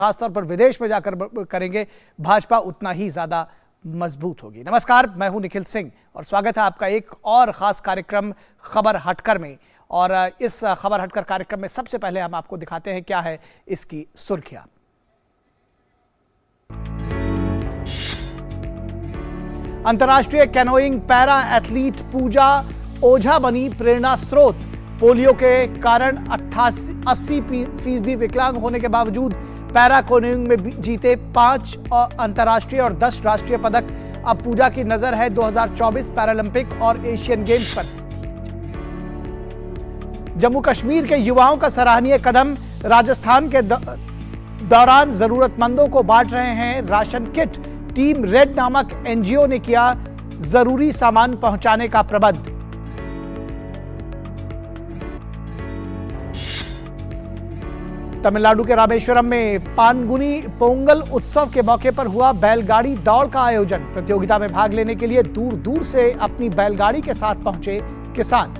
खासतौर पर विदेश में जाकर करेंगे, भाजपा उतना ही ज्यादा मजबूत होगी। नमस्कार, मैं हूं निखिल सिंह और स्वागत है आपका एक और खास कार्यक्रम खबर हटकर में। और इस खबर हटकर कार्यक्रम में सबसे पहले हम आपको दिखाते हैं क्या है इसकी सुर्खियां। अंतर्राष्ट्रीय कैनोइंग पैरा एथलीट पूजा ओझा बनी प्रेरणा स्रोत। पोलियो के कारण 80% विकलांग होने के बावजूद पैरा कैनोइंग में जीते 5 अंतर्राष्ट्रीय और 10 राष्ट्रीय पदक। अब पूजा की नजर है 2024 पैरालंपिक और एशियन गेम्स पर। जम्मू कश्मीर के युवाओं का सराहनीय कदम। राजस्थान के दौरान जरूरतमंदों को बांट रहे हैं राशन किट। टीम रेड नामक एनजीओ ने किया जरूरी सामान पहुंचाने का प्रबंध। तमिलनाडु के रामेश्वरम में पानगुनी पोंगल उत्सव के मौके पर हुआ बैलगाड़ी दौड़ का आयोजन। प्रतियोगिता में भाग लेने के लिए दूर दूर से अपनी बैलगाड़ी के साथ पहुंचे किसान।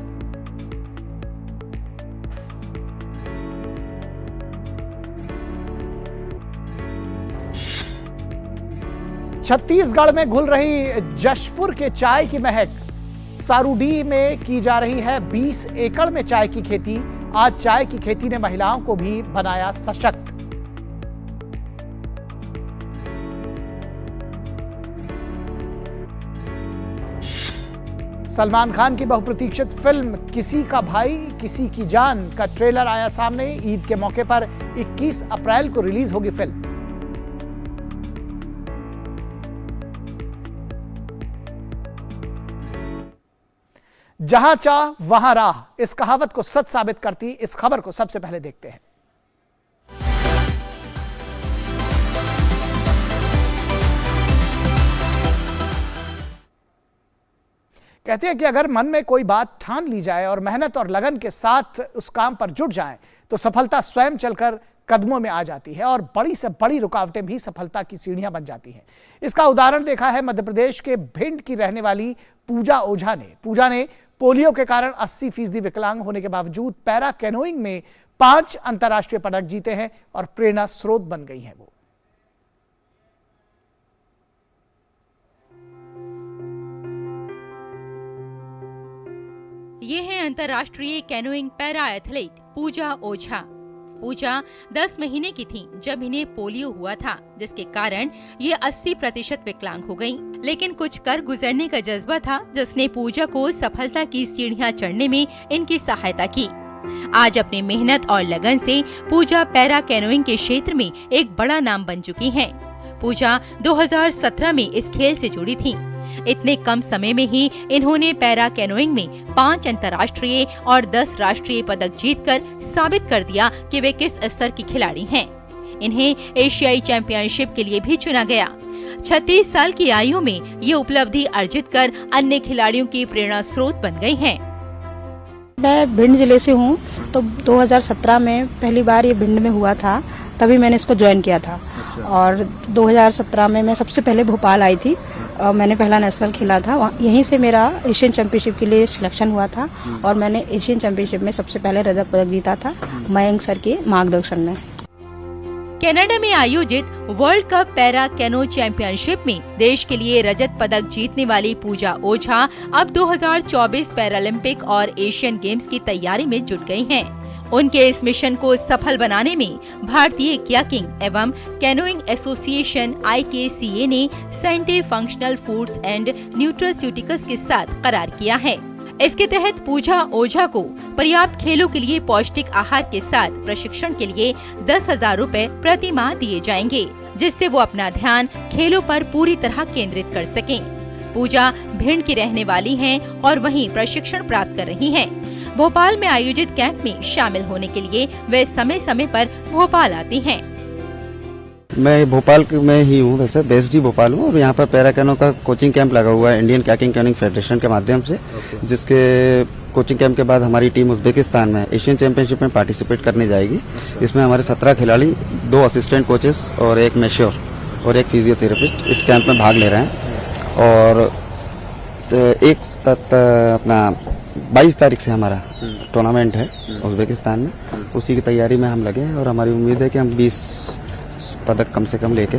छत्तीसगढ़ में घुल रही जशपुर के चाय की महक। सारूडीह में की जा रही है 20 एकड़ में चाय की खेती। आज चाय की खेती ने महिलाओं को भी बनाया सशक्त। सलमान खान की बहुप्रतीक्षित फिल्म किसी का भाई किसी की जान का ट्रेलर आया सामने। ईद के मौके पर 21 अप्रैल को रिलीज होगी फिल्म। जहां चाह वहां राह, इस कहावत को सच साबित करती इस खबर को सबसे पहले देखते हैं। कहते हैं कि अगर मन में कोई बात ठान ली जाए और मेहनत और लगन के साथ उस काम पर जुट जाए तो सफलता स्वयं चलकर कदमों में आ जाती है और बड़ी से बड़ी रुकावटें भी सफलता की सीढ़ियां बन जाती हैं। इसका उदाहरण देखा है मध्य प्रदेश के भिंड की रहने वाली पूजा ओझा ने। पूजा ने पोलियो के कारण 80% विकलांग होने के बावजूद पैरा कैनोइंग में 5 अंतर्राष्ट्रीय पदक जीते हैं और प्रेरणा स्रोत बन गई हैं वो। ये है अंतर्राष्ट्रीय कैनोइंग पैरा एथलीट पूजा ओझा। पूजा 10 महीने की थी जब इन्हें पोलियो हुआ था, जिसके कारण ये 80% विकलांग हो गयीं। लेकिन कुछ कर गुजरने का जज्बा था जिसने पूजा को सफलता की सीढ़ियां चढ़ने में इनकी सहायता की। आज अपनी मेहनत और लगन से पूजा पैरा कैनोइंग के क्षेत्र में एक बड़ा नाम बन चुकी हैं। पूजा 2017 में इस खेल से जुड़ी थी। इतने कम समय में ही इन्होंने पैरा कैनोइंग में 5 अंतर्राष्ट्रीय और 10 राष्ट्रीय पदक जीतकर साबित कर दिया कि वे किस स्तर की खिलाड़ी हैं। इन्हें एशियाई चैंपियनशिप के लिए भी चुना गया। 36 साल की आयु में ये उपलब्धि अर्जित कर अन्य खिलाड़ियों की प्रेरणा स्रोत बन गई हैं। मैं भिंड जिले से हूँ, तो 2017 में पहली बार ये भिंड में हुआ था, तभी मैंने इसको ज्वाइन किया था। और 2017 में मैं सबसे पहले भोपाल आई थी। मैंने पहला नेशनल खेला था, यहीं से मेरा एशियन चैंपियनशिप के लिए सिलेक्शन हुआ था और मैंने एशियन चैंपियनशिप में सबसे पहले रजत पदक जीता था मयंक सर के मार्गदर्शन में। कनाडा में आयोजित world cup para canoe championship में देश के लिए रजत पदक जीतने वाली पूजा ओझा अब 2024 पैरालंपिक और एशियन गेम्स की तैयारी में जुट गई हैं। उनके इस मिशन को सफल बनाने में भारतीय कयाकिंग एवं कैनोइंग एसोसिएशन IKCA ने सेंटे फंक्शनल फूड्स एंड न्यूट्रास्यूटिकल्स के साथ करार किया है। इसके तहत पूजा ओझा को पर्याप्त खेलों के लिए पौष्टिक आहार के साथ प्रशिक्षण के लिए 10,000 रुपए प्रति माह दिए जाएंगे, जिससे वो अपना ध्यान खेलों पर पूरी तरह केंद्रित कर सकें। पूजा भिंड की रहने वाली हैं और वहीं प्रशिक्षण प्राप्त कर रही हैं। भोपाल में आयोजित कैंप में शामिल होने के लिए वे समय समय पर भोपाल आती हैं। मैं भोपाल में ही हूँ, वैसे बेस्ड ही भोपाल हूँ और यहाँ पर पैरा कैनो का कोचिंग कैंप लगा हुआ है इंडियन कयाकिंग कैनोइंग फेडरेशन के माध्यम से, जिसके कोचिंग कैंप के बाद हमारी टीम उज्बेकिस्तान में एशियन चैंपियनशिप में पार्टिसिपेट करने जाएगी। इसमें हमारे 17 खिलाड़ी, 2 असिस्टेंट कोचेस और 1 मेश्योर और 1 फिजियोथेरेपिस्ट इस कैंप में भाग ले रहे हैं। और अपना 22 तारीख से हमारा टूर्नामेंट है उज्बेकिस्तान में, उसी की तैयारी में हम लगे हैं और हमारी उम्मीद है कि हम पदक कम से कम लेके।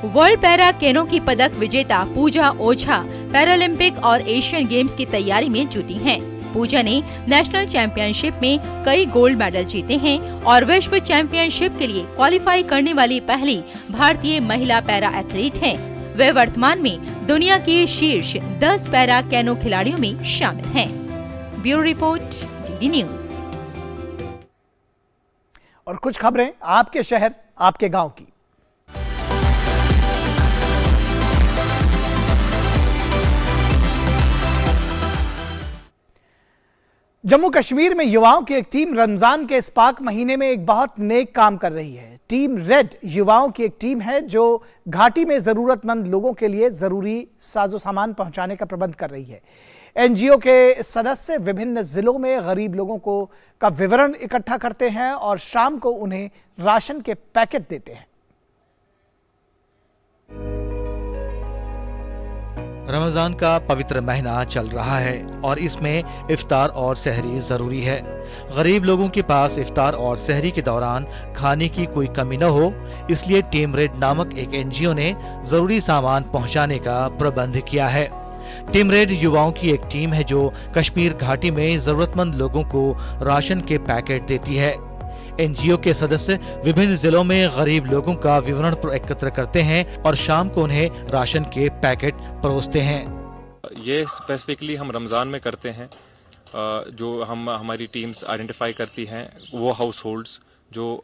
वर्ल्ड पैरा केनो की पदक विजेता पूजा ओझा पैरालंपिक और एशियन गेम्स की तैयारी में जुटी हैं। पूजा ने नेशनल चैंपियनशिप में कई गोल्ड मेडल जीते हैं और विश्व चैंपियनशिप के लिए क्वालिफाई करने वाली पहली भारतीय महिला पैरा एथलीट हैं। वे वर्तमान में दुनिया के शीर्ष 10 पैरा केनो खिलाड़ियों में शामिल हैं। Bureau report, DD news. और कुछ खबरें आपके शहर आपके गांव की। जम्मू कश्मीर में युवाओं की एक टीम रमजान के इस पाक महीने में एक बहुत नेक काम कर रही है। टीम रेड युवाओं की एक टीम है जो घाटी में जरूरतमंद लोगों के लिए जरूरी साजो सामान पहुंचाने का प्रबंध कर रही है। एनजीओ के सदस्य विभिन्न जिलों में गरीब लोगों का विवरण इकट्ठा करते हैं और शाम को उन्हें राशन के पैकेट देते हैं। रमजान का पवित्र महीना चल रहा है और इसमें इफ्तार और सहरी जरूरी है। गरीब लोगों के पास इफ्तार और सहरी के दौरान खाने की कोई कमी न हो, इसलिए टीम रेड नामक एक एनजीओ ने जरूरी सामान पहुंचाने का प्रबंध किया है। टीम रेड युवाओं की एक टीम है जो कश्मीर घाटी में जरूरतमंद लोगों को राशन के पैकेट देती है। एनजीओ के सदस्य विभिन्न जिलों में गरीब लोगों का विवरण एकत्र करते हैं और शाम को उन्हें राशन के पैकेट परोसते हैं। ये स्पेसिफिकली हम रमज़ान में करते हैं। जो हमारी टीम्स आइडेंटिफाई करती हैं वो हाउस होल्ड्स जो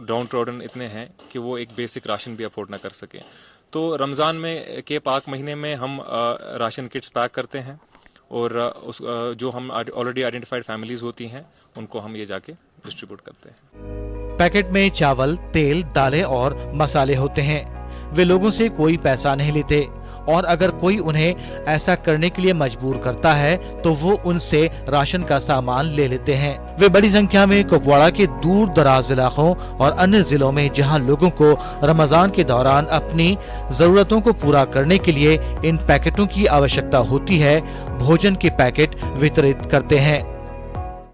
डाउन ट्रॉडन इतने हैं कि वो एक बेसिक राशन भी अफोर्ड ना कर सकें। तो रमज़ान में के पाक महीने में हम राशन किट्स पैक करते हैं और जो हम ऑलरेडी आइडेंटिफाइड फैमिलीज होती हैं उनको हम ये जाके डिस्ट्रीब्यूट करते हैं। पैकेट में चावल, तेल, दालें और मसाले होते हैं। वे लोगों से कोई पैसा नहीं लेते और अगर कोई उन्हें ऐसा करने के लिए मजबूर करता है तो वो उनसे राशन का सामान ले लेते हैं। वे बड़ी संख्या में कुपवाड़ा के दूर दराज इलाकों और अन्य जिलों में जहां लोगों को रमजान के दौरान अपनी जरूरतों को पूरा करने के लिए इन पैकेटों की आवश्यकता होती है, भोजन के पैकेट वितरित करते हैं।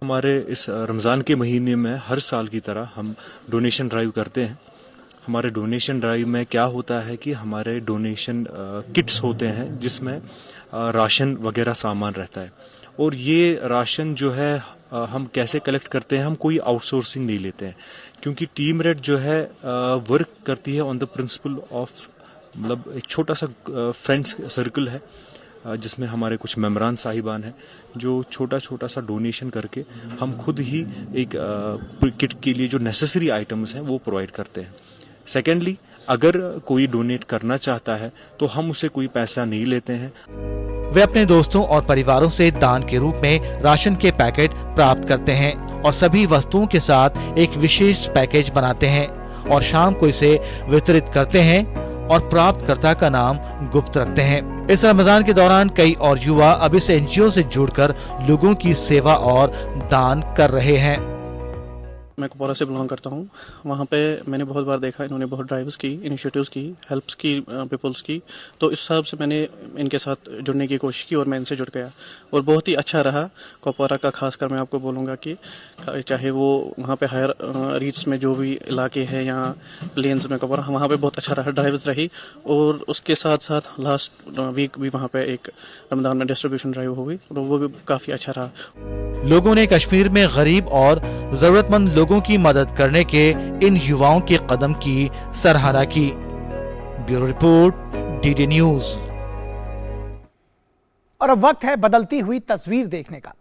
हमारे इस रमज़ान के महीने में हर साल की तरह हम डोनेशन ड्राइव करते हैं। हमारे डोनेशन ड्राइव में क्या होता है कि हमारे डोनेशन किट्स होते हैं जिसमें राशन वगैरह सामान रहता है और ये राशन जो है हम कैसे कलेक्ट करते हैं, हम कोई आउटसोर्सिंग नहीं लेते हैं क्योंकि टीम रेड जो है वर्क करती है ऑन द प्रिंसिपल ऑफ, मतलब एक छोटा सा फ्रेंड्स सर्कल है जिसमें हमारे कुछ मेम्बरान साहिबान हैं जो छोटा छोटा सा डोनेशन करके हम खुद ही एक किट के लिए जो नेसेसरी आइटम्स हैं वो प्रोवाइड करते हैं। सेकेंडली, अगर कोई डोनेट करना चाहता है तो हम उसे कोई पैसा नहीं लेते हैं। वे अपने दोस्तों और परिवारों से दान के रूप में राशन के पैकेट प्राप्त करते हैं और सभी वस्तुओं के साथ एक विशेष पैकेज बनाते हैं और शाम को इसे वितरित करते हैं और प्राप्तकर्ता का नाम गुप्त रखते हैं। इस रमजान के दौरान कई और युवा अब इस एनजीओ से जुड़कर लोगों की सेवा और दान कर रहे हैं। मैं कुपवाड़ा से बिलोंग करता हूँ। वहाँ पे मैंने बहुत बार देखा, इन्होंने बहुत ड्राइव्स की, इनिशिएटिव्स की, हेल्प्स की पीपल्स की, तो इस हिसाब से मैंने इनके साथ जुड़ने की कोशिश की और मैं इनसे जुड़ गया और बहुत ही अच्छा रहा। कुपवाड़ा का खासकर मैं आपको बोलूँगा कि चाहे वो वहाँ पे हायर रीच में जो भी इलाके हैं या प्लेन्स में कुपवाड़ा, वहाँ पे बहुत अच्छा रहा, ड्राइव्स रही और उसके साथ साथ लास्ट वीक भी वहाँ पे एक रमजान में डिस्ट्रीब्यूशन ड्राइव हुई और वो भी काफ़ी अच्छा रहा। लोगों ने कश्मीर में गरीब और जरूरतमंद लोगों की मदद करने के इन युवाओं के कदम की सराहना की। Bureau report, DD news. और अब वक्त है बदलती हुई तस्वीर देखने का।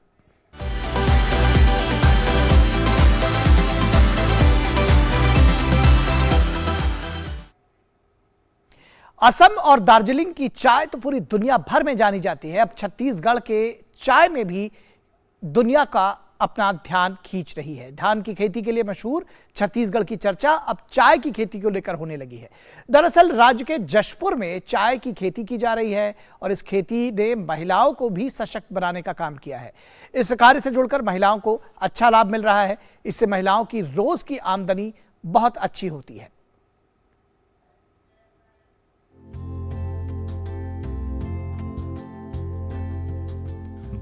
असम और दार्जिलिंग की चाय तो पूरी दुनिया भर में जानी जाती है। अब छत्तीसगढ़ के चाय में भी दुनिया का अपना ध्यान खींच रही है। धान की खेती के लिए मशहूर छत्तीसगढ़ की चर्चा अब चाय की खेती को लेकर होने लगी है। दरअसल राज्य के जशपुर में चाय की खेती की जा रही है और इस खेती ने महिलाओं को भी सशक्त बनाने का काम किया है। इस कार्य से जुड़कर महिलाओं को अच्छा लाभ मिल रहा है। इससे महिलाओं की रोज की आमदनी बहुत अच्छी होती है।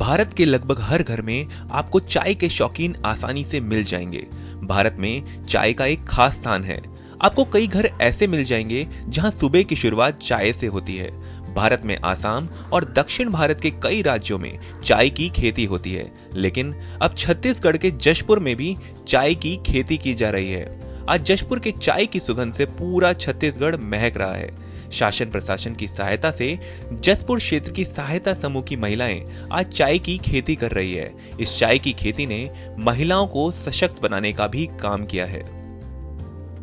भारत के लगभग हर घर में आपको चाय के शौकीन आसानी से मिल जाएंगे। भारत में चाय का एक खास स्थान है। आपको कई घर ऐसे मिल जाएंगे जहां सुबह की शुरुआत चाय से होती है। भारत में आसाम और दक्षिण भारत के कई राज्यों में चाय की खेती होती है, लेकिन अब छत्तीसगढ़ के जशपुर में भी चाय की खेती की जा रही है। आज जशपुर के चाय की सुगंध से पूरा छत्तीसगढ़ महक रहा है। शासन प्रशासन की सहायता से जशपुर क्षेत्र की सहायता समूह की महिलाएं आज चाय की खेती कर रही है। इस चाय की खेती ने महिलाओं को सशक्त बनाने का भी काम किया है।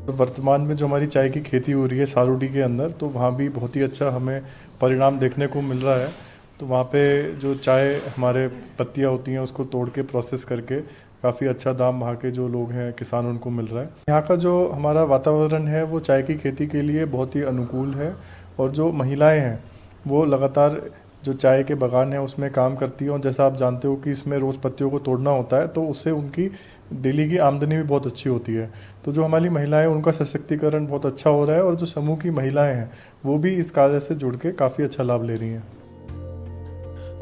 वर्तमान में जो हमारी चाय की खेती हो रही है सारूडी के अंदर, तो वहाँ भी बहुत ही अच्छा हमें परिणाम देखने को मिल रहा है। तो वहाँ पे जो चाय हमारे पत्तियाँ होती हैं उसको तोड़ के प्रोसेस करके काफ़ी अच्छा दाम वहाँ के जो लोग हैं किसान उनको मिल रहा है। यहाँ का जो हमारा वातावरण है वो चाय की खेती के लिए बहुत ही अनुकूल है और जो महिलाएं हैं वो लगातार जो चाय के बागान है उसमें काम करती हैं। और जैसा आप जानते हो कि इसमें रोज़ पत्तियों को तोड़ना होता है, तो उससे उनकी डेली की आमदनी भी बहुत अच्छी होती है। तो जो हमारी महिलाएं उनका सशक्तिकरण बहुत अच्छा हो रहा है और जो समूह की महिलाएं हैं वो भी इस कार्य से जुड़ के काफ़ी अच्छा लाभ ले रही हैं।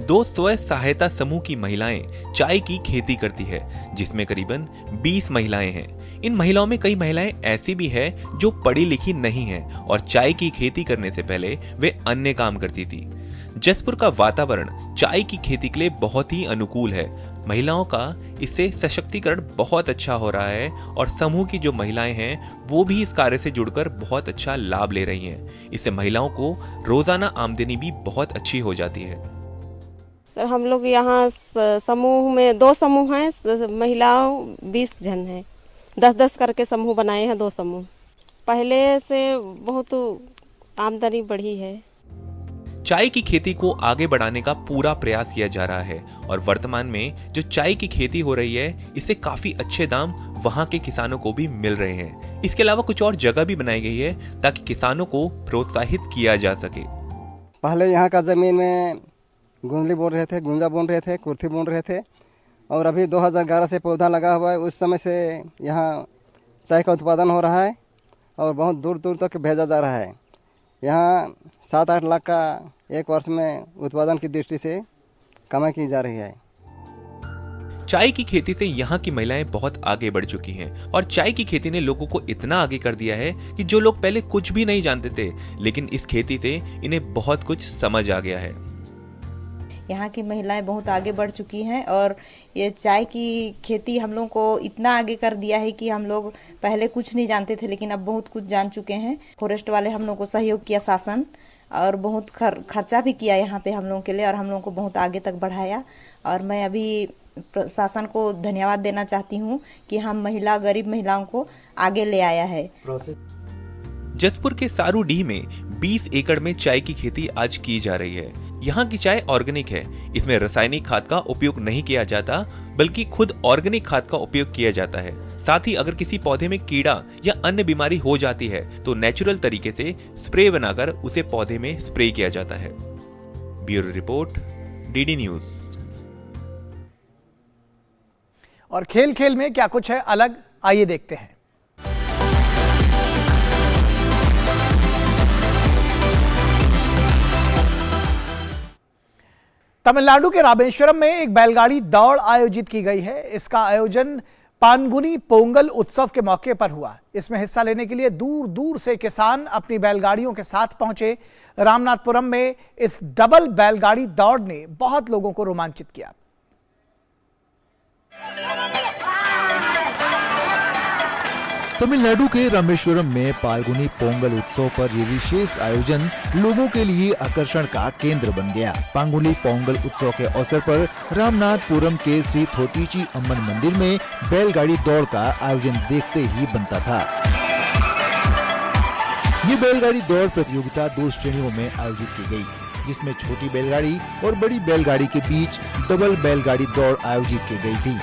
2 स्वयं सहायता समूह की महिलाएं चाय की खेती करती है, जिसमें करीबन 20 महिलाएं हैं। इन महिलाओं में कई महिलाएं ऐसी भी है जो पढ़ी लिखी नहीं हैं और चाय की खेती करने से पहले वे अन्य काम करती थी। जशपुर का वातावरण चाय की खेती के लिए बहुत ही अनुकूल है। महिलाओं का इससे सशक्तिकरण बहुत अच्छा हो रहा है और समूह की जो महिलाएं हैं वो भी इस कार्य से जुड़कर बहुत अच्छा लाभ ले रही हैं। इससे महिलाओं को रोजाना आमदनी भी बहुत अच्छी हो जाती है। सर हम लोग यहाँ समूह में 2 समूह हैं, महिलाओं 20 जन हैं, 10-10 करके समूह बनाए हैं 2 समूह। पहले से बहुत आमदनी बढ़ी है। चाय की खेती को आगे बढ़ाने का पूरा प्रयास किया जा रहा है और वर्तमान में जो चाय की खेती हो रही है इससे काफी अच्छे दाम वहां के किसानों को भी मिल रहे हैं। इसके अलावा कुछ और जगह भी बनाई गई है ताकि किसानों को प्रोत्साहित किया जा सके। पहले यहाँ का जमीन में गुंजली बोन रहे थे, गुंजा बोन रहे थे, कुर्थी बोन रहे थे और अभी 2011 से पौधा लगा हुआ है। उस समय से यहाँ चाय का उत्पादन हो रहा है और बहुत दूर दूर तक भेजा जा रहा है। यहाँ 7-8 लाख का एक वर्ष में उत्पादन की दृष्टि से कमाई की जा रही है। चाय की खेती से यहाँ की महिलाएं बहुत आगे बढ़ चुकी हैं और चाय की खेती ने लोगों को इतना आगे कर दिया है कि जो लोग पहले कुछ भी नहीं जानते थे, लेकिन इस खेती से इन्हें बहुत कुछ समझ आ गया है। यहाँ की महिलाएं बहुत आगे बढ़ चुकी हैं और ये चाय की खेती हम लोग को इतना आगे कर दिया है कि हम लोग पहले कुछ नहीं जानते थे, लेकिन अब बहुत कुछ जान चुके हैं। फॉरेस्ट वाले हम लोग को सहयोग किया शासन और बहुत खर्चा भी किया यहाँ पे हम लोगों के लिए और हम लोगों को बहुत आगे तक बढ़ाया। और मैं अभी शासन को धन्यवाद देना चाहती हूँ कि हम गरीब महिलाओं को आगे ले आया है। जशपुर के सारूडीह में 20 एकड़ में चाय की खेती आज की जा रही है। यहाँ की चाय ऑर्गेनिक है। इसमें रासायनिक खाद का उपयोग नहीं किया जाता, बल्कि खुद ऑर्गेनिक खाद का उपयोग किया जाता है। साथ ही अगर किसी पौधे में कीड़ा या अन्य बीमारी हो जाती है तो नेचुरल तरीके से स्प्रे बनाकर उसे पौधे में स्प्रे किया जाता है। Bureau report, DD news. और खेल खेल में क्या कुछ है अलग, आइए देखते हैं। तमिलनाडु के रामेश्वरम में एक बैलगाड़ी दौड़ आयोजित की गई है। इसका आयोजन पानगुनी पोंगल उत्सव के मौके पर हुआ। इसमें हिस्सा लेने के लिए दूर दूर से किसान अपनी बैलगाड़ियों के साथ पहुंचे। रामनाथपुरम में इस डबल बैलगाड़ी दौड़ ने बहुत लोगों को रोमांचित किया। तमिलनाडु के रामेश्वरम में पाल्गुनी पोंगल उत्सव पर ये विशेष आयोजन लोगों के लिए आकर्षण का केंद्र बन गया। पांगुनी पोंगल उत्सव के अवसर पर रामनाथपुरम के श्री थोतीची अम्मन मंदिर में बैलगाड़ी दौड़ का आयोजन देखते ही बनता था। ये बैलगाड़ी दौड़ प्रतियोगिता 2 श्रेणियों में आयोजित की गई, जिसमें छोटी बैलगाड़ी और बड़ी बैलगाड़ी के बीच डबल बैलगाड़ी दौड़ आयोजित की गई थी।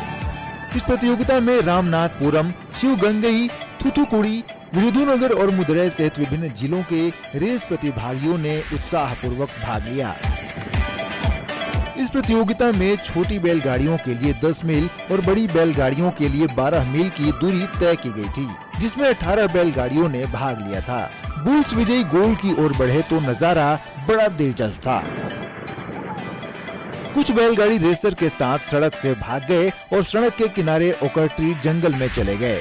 इस प्रतियोगिता में रामनाथपुरम, शिवगंगई, थूथुकुड़ी, विरुधुनगर और मदुरै सहित विभिन्न जिलों के रेस प्रतिभागियों ने उत्साह पूर्वक भाग लिया। इस प्रतियोगिता में छोटी बैलगाड़ियों के लिए 10 मील और बड़ी बैलगाड़ियों के लिए 12 मील की दूरी तय की गई थी, जिसमें 18 बैलगाड़ियों ने भाग लिया था। बुल्स विजयी गोल की ओर बढ़े तो नजारा बड़ा दिलचस्प था। कुछ बैलगाड़ी रेसर के साथ सड़क से भाग गए और सड़क के किनारे ओकर ट्री जंगल में चले गए,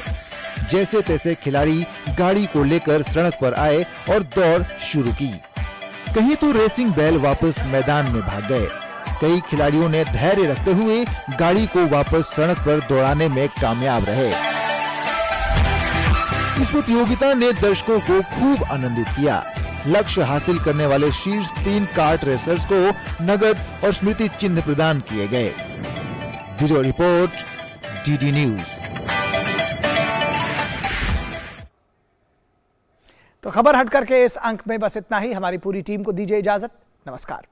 जैसे तैसे खिलाड़ी गाड़ी को लेकर सड़क पर आए और दौड़ शुरू की। कहीं तो रेसिंग बैल वापस मैदान में भाग गए। कई खिलाड़ियों ने धैर्य रखते हुए गाड़ी को वापस सड़क पर दौड़ाने में कामयाब रहे। इस प्रतियोगिता ने दर्शकों को खूब आनंदित किया। लक्ष्य हासिल करने वाले शीर्ष 3 कार्ट रेसर्स को नगद और स्मृति चिन्ह प्रदान किए गए। Bureau report, DD news. तो खबर हट करके इस अंक में बस इतना ही। हमारी पूरी टीम को दीजिए इजाजत। नमस्कार।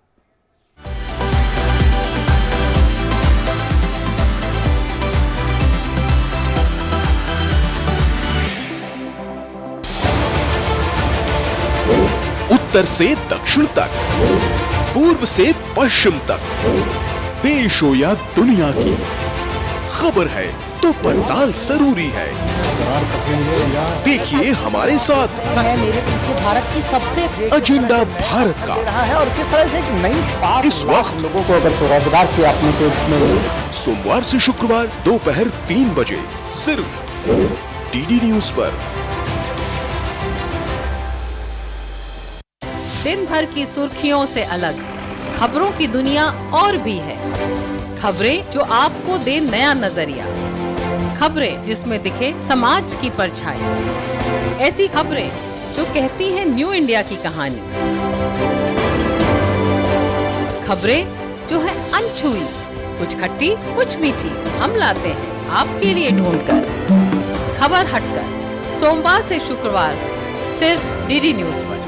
उत्तर से दक्षिण तक, पूर्व से पश्चिम तक, देश हो या दुनिया की खबर है तो पड़ताल जरूरी है। देखिए हमारे साथ मेरे पीछे भारत की सबसे एजेंडा भारत का है और किस तरह से एक नई शुरुआत इस वक्त लोगों को अगर स्वरोजगार से अपने को इसमें सोमवार से शुक्रवार दोपहर 3 बजे सिर्फ डीडी न्यूज पर। दिन भर की सुर्खियों से अलग खबरों की दुनिया और भी है। खबरें जो आपको दे नया नजरिया, खबरें जिसमें दिखे समाज की परछाई, ऐसी खबरें जो कहती हैं न्यू इंडिया की कहानी, खबरें जो है अनछुई, कुछ खट्टी कुछ मीठी, हम लाते हैं आपके लिए ढूंढकर। खबर हटकर सोमवार से शुक्रवार सिर्फ डीडी न्यूज पर।